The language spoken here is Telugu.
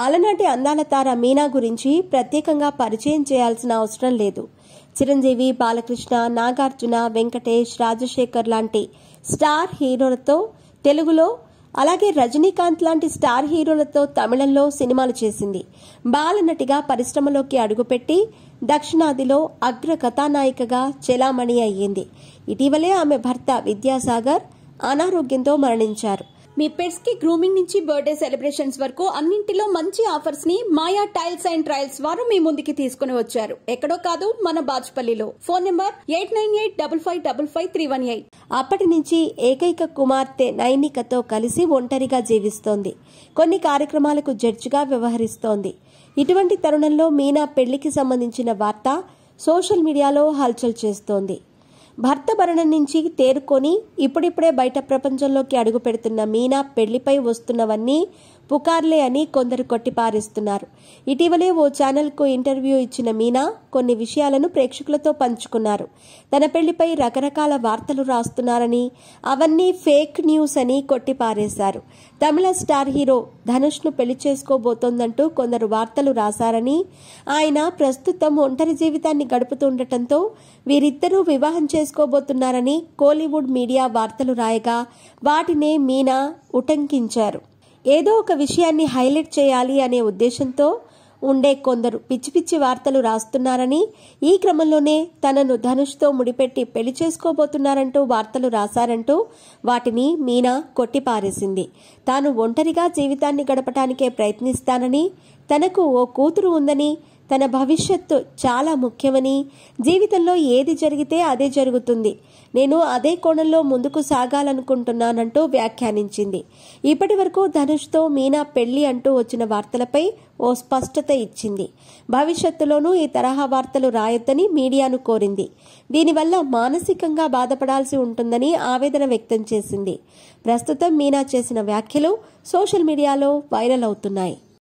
అలనాటి అందాల తార మీనా గురించి ప్రత్యేకంగా పరిచయం చేయాల్సిన అవసరం లేదు. చిరంజీవి, బాలకృష్ణ, నాగార్జున, వెంకటేష్, రాజశేఖర్ లాంటి స్టార్ హీరోలతో తెలుగులో, అలాగే రజనీకాంత్ లాంటి స్టార్ హీరోలతో తమిళంలో సినిమాలు చేసింది. బాలనటిగా పరిశ్రమలోకి అడుగుపెట్టి దక్షిణాదిలో అగ్ర కథానాయికగా చెలామణి అయ్యింది. ఇటీవలే ఆమె భర్త విద్యాసాగర్ అనారోగ్యంతో మరణించారు. మీ పెట్స్ కి గ్రూమింగ్ నుంచి బర్త్డే సెలబ్రేషన్స్ వరకు అన్నింటిలో మంచి ఆఫర్స్ ని మాయా టైల్స్ అండ్ ట్రయల్స్ వారు మీ ముందుకి తీసుకుని వచ్చారు. ఎక్కడో కాదు, మన బాజ్పల్లిలో. Phone number 8985555318. అప్పటి నుంచి ఏకైక కుమార్తె నైనికతో కలిసి ఒంటరిగా జీవిస్తోంది. కొన్ని కార్యక్రమాలకు జడ్జిగా వ్యవహరిస్తోంది. ఇటువంటి తరుణంలో మీనా పెళ్లికి సంబంధించిన వార్త సోషల్ మీడియాలో హల్చల్ చేస్తోంది. భర్త మరణం నుంచి తేరుకొని ఇప్పుడిప్పుడే బయట ప్రపంచంలోకి అడుగు పెడుతున్న మీనా పెళ్లిపై వస్తున్నవన్నీ పుకార్లే అని కొందరు కొట్టిపారేస్తున్నారు. ఇటీవలే ఓ ఛానల్కు ఇంటర్వ్యూ ఇచ్చిన మీనా కొన్ని విషయాలను ప్రేక్షకులతో పంచుకున్నారు. తన పెళ్లిపై రకరకాల వార్తలు రాస్తున్నారని, అవన్నీ ఫేక్ న్యూస్ అని కొట్టిపారేశారు. తమిళ స్టార్ హీరో ధనుష్ను పెళ్లి చేసుకోబోతోందంటూ కొందరు వార్తలు రాశారని, ఆయన ప్రస్తుతం ఒంటరి జీవితాన్ని గడుపుతుండటంతో వీరిద్దరూ వివాహం చేసుకోబోతున్నారని కోలీవుడ్ మీడియా వార్తలు రాయగా వాటినే మీనా ఉటంకించారు. ఏదో ఒక విషయాన్ని హైలైట్ చేయాలి అనే ఉద్దేశంతో ఉండే కొందరు పిచ్చి పిచ్చి వార్తలు రాస్తున్నారని, ఈ క్రమంలోనే తనను ధనుష్తో ముడిపెట్టి పెళ్లి చేసుకోబోతున్నారంటూ వార్తలు రాశారంటూ వాటిని మీనా కొట్టిపారేసింది. తాను ఒంటరిగా జీవితాన్ని గడపటానికే ప్రయత్నిస్తానని, తనకు ఓ కూతురు ఉందని, తన భవిష్యత్తు చాలా ముఖ్యమని, జీవితంలో ఏది జరిగితే అదే జరుగుతుంది, నేను అదే కోణంలో ముందుకు సాగాలనుకుంటున్నానంటూ వ్యాఖ్యానించింది. ఇప్పటి వరకు ధనుష్తో మీనా పెళ్లి అంటూ వచ్చిన వార్తలపై ఓ స్పష్టత ఇచ్చింది. భవిష్యత్తులోనూ ఈ తరహా వార్తలు రాయొద్దని మీడియాను కోరింది. దీనివల్ల మానసికంగా బాధపడాల్సి ఉంటుందని ఆవేదన వ్యక్తం చేసింది. ప్రస్తుతం మీనా చేసిన వ్యాఖ్యలు సోషల్ మీడియాలో వైరల్ అవుతున్నాయి.